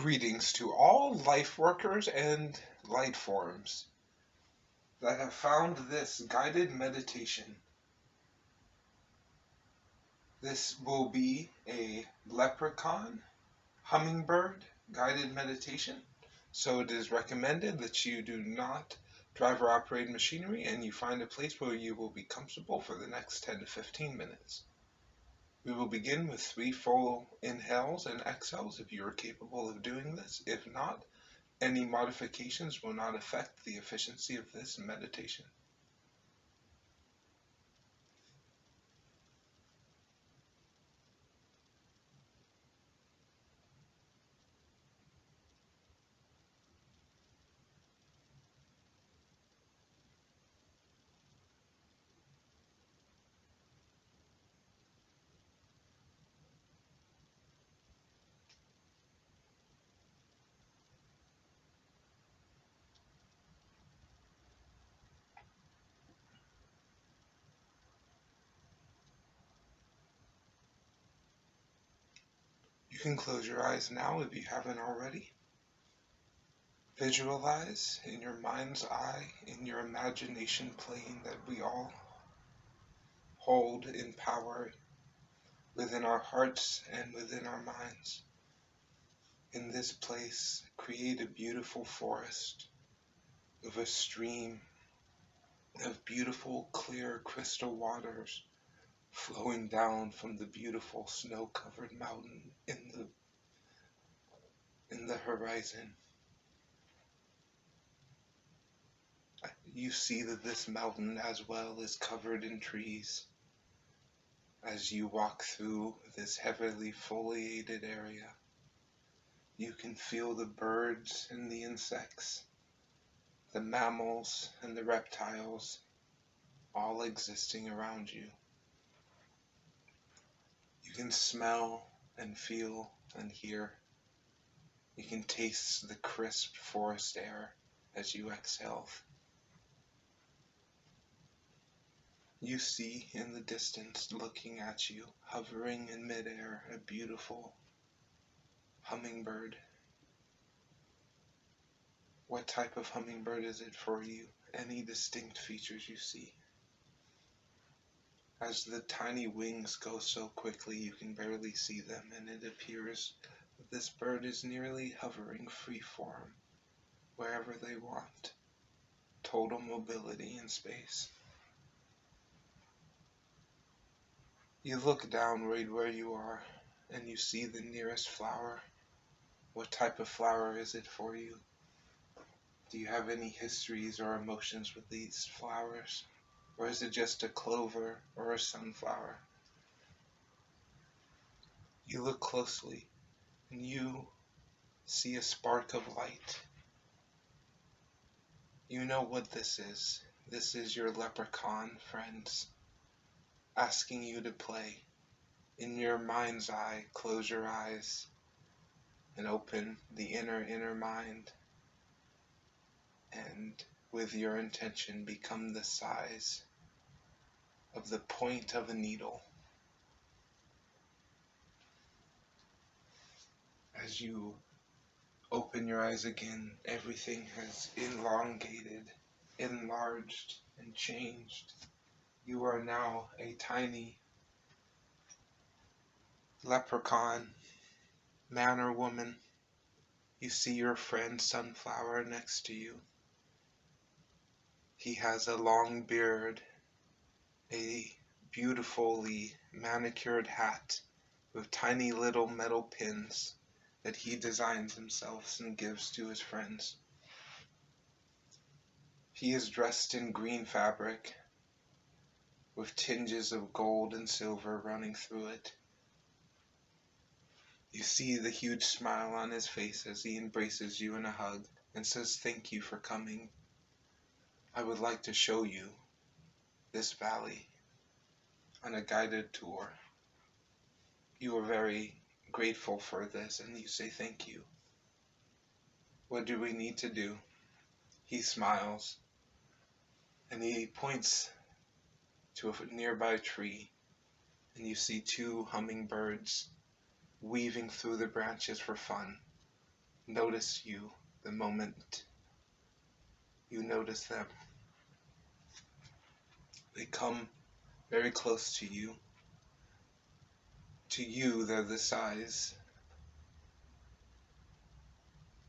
Greetings to all life workers and light forms that have found this guided meditation. This will be a Leprechaun, Hummingbird guided meditation. So it is recommended that you do not drive or operate machinery and you find a place where you will be comfortable for the next 10 to 15 minutes. We will begin with 3 full inhales and exhales if you are capable of doing this. If not, any modifications will not affect the efficiency of this meditation. You can close your eyes now if you haven't already. Visualize in your mind's eye, in your imagination plane that we all hold in power within our hearts and within our minds. In this place, create a beautiful forest of a stream of beautiful, clear crystal waters flowing down from the beautiful snow-covered mountain in the horizon. You see that this mountain as well is covered in trees. As you walk through this heavily foliated area, you can feel the birds and the insects, the mammals and the reptiles, all existing around you. You can smell and feel and hear. You can taste the crisp forest air as you exhale. You see in the distance, looking at you, hovering in midair, a beautiful hummingbird. What type of hummingbird is it for you? Any distinct features you see? As the tiny wings go so quickly you can barely see them, and it appears that this bird is nearly hovering freeform wherever they want. Total mobility in space. You look down right where you are and you see the nearest flower. What type of flower is it for you? Do you have any histories or emotions with these flowers? Or is it just a clover or a sunflower? You look closely and you see a spark of light. You know what this is. This is your leprechaun friends asking you to play. In your mind's eye, close your eyes and open the inner mind, and with your intention become the size of the point of a needle. As you open your eyes again, everything has elongated, enlarged, and changed. You are now a tiny leprechaun, man or woman. You see your friend Sunflower next to you. He has a long beard, a beautifully manicured hat with tiny little metal pins that he designs himself and gives to his friends. He is dressed in green fabric with tinges of gold and silver running through it. You see the huge smile on his face as he embraces you in a hug and says, "Thank you for coming. I would like to show you this valley on a guided tour." You are very grateful for this and you say thank you. What do we need to do? He smiles and he points to a nearby tree, and you see 2 hummingbirds weaving through the branches for fun. notice you the moment you notice them. They come very close to you. To you, they're the size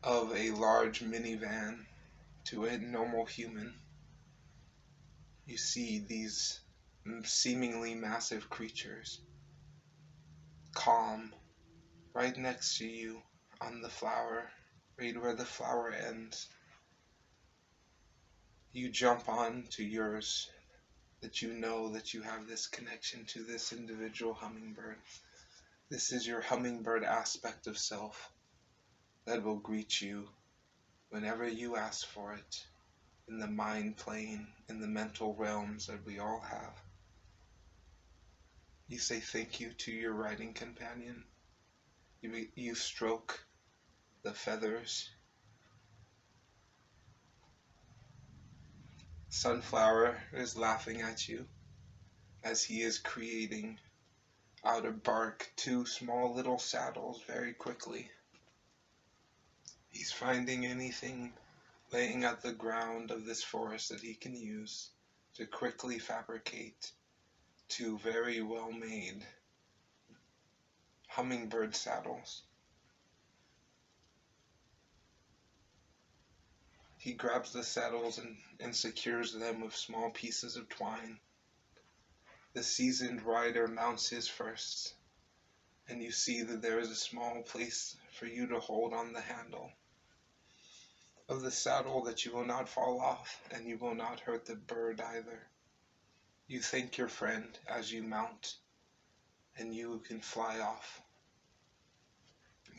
of a large minivan to a normal human. You see these seemingly massive creatures, calm, right next to you on the flower, right where the flower ends. You jump on to yours, that you know that you have this connection to this individual hummingbird. This is your hummingbird aspect of self that will greet you whenever you ask for it, in the mind plane, in the mental realms that we all have. You say thank you to your riding companion. You stroke the feathers. Sunflower is laughing at you as he is creating out of bark 2 small little saddles very quickly. He's finding anything laying at the ground of this forest that he can use to quickly fabricate 2 very well made hummingbird saddles. He grabs the saddles and secures them with small pieces of twine. The seasoned rider mounts his first, and you see that there is a small place for you to hold on the handle of the saddle, that you will not fall off and you will not hurt the bird either. You thank your friend as you mount, and you can fly off.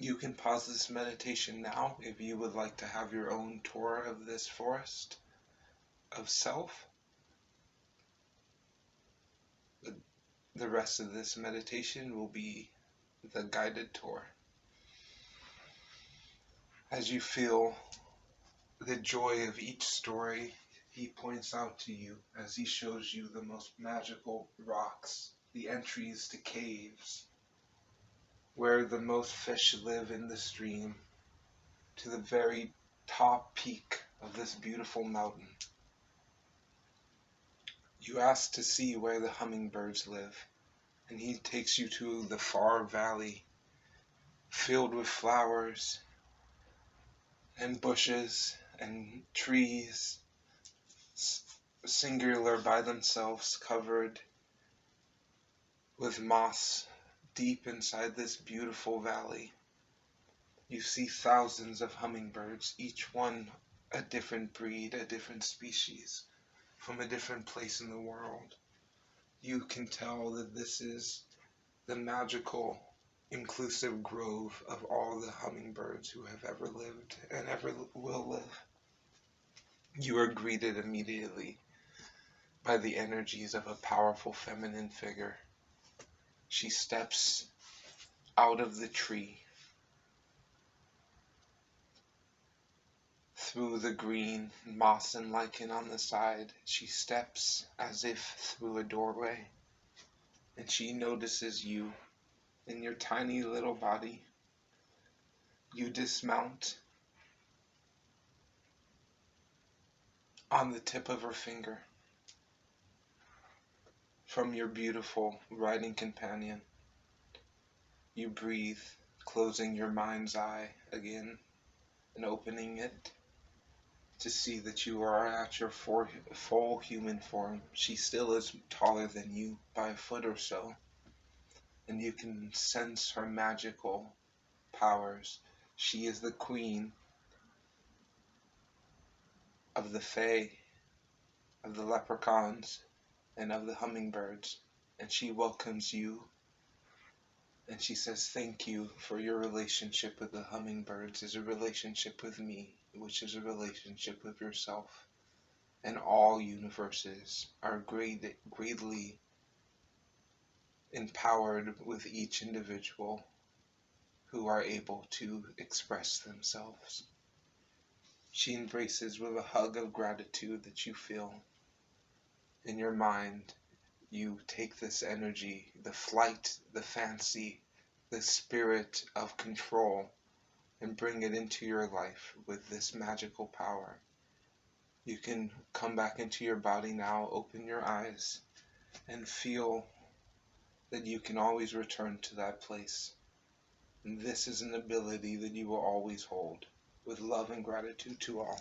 You can pause this meditation now if you would like to have your own tour of this forest of self. The rest of this meditation will be the guided tour. As you feel the joy of each story, he points out to you as he shows you the most magical rocks, the entries to caves, where the most fish live in the stream, to the very top peak of this beautiful mountain. You ask to see where the hummingbirds live, and he takes you to the far valley, filled with flowers and bushes and trees, singular by themselves, covered with moss deep inside this beautiful valley. You see thousands of hummingbirds, each one a different breed, a different species, from a different place in the world. You can tell that this is the magical, inclusive grove of all the hummingbirds who have ever lived and ever will live. You are greeted immediately by the energies of a powerful feminine figure. She steps out of the tree, through the green moss and lichen on the side. She steps as if through a doorway, and she notices you in your tiny little body. You dismount on the tip of her finger from your beautiful riding companion. You breathe, closing your mind's eye again and opening it to see that you are at your full human form. She still is taller than you by a foot or so, and you can sense her magical powers. She is the queen of the fae, of the leprechauns, and of the hummingbirds, and she welcomes you, and she says thank you for your relationship with the hummingbirds is a relationship with me, which is a relationship with yourself. And all universes are greatly empowered with each individual who are able to express themselves. She embraces with a hug of gratitude that you feel in your mind. You take this energy, the flight, the fancy, the spirit of control and bring it into your life with this magical power. You can come back into your body now, open your eyes, and feel that you can always return to that place. And this is an ability that you will always hold. With love and gratitude to all.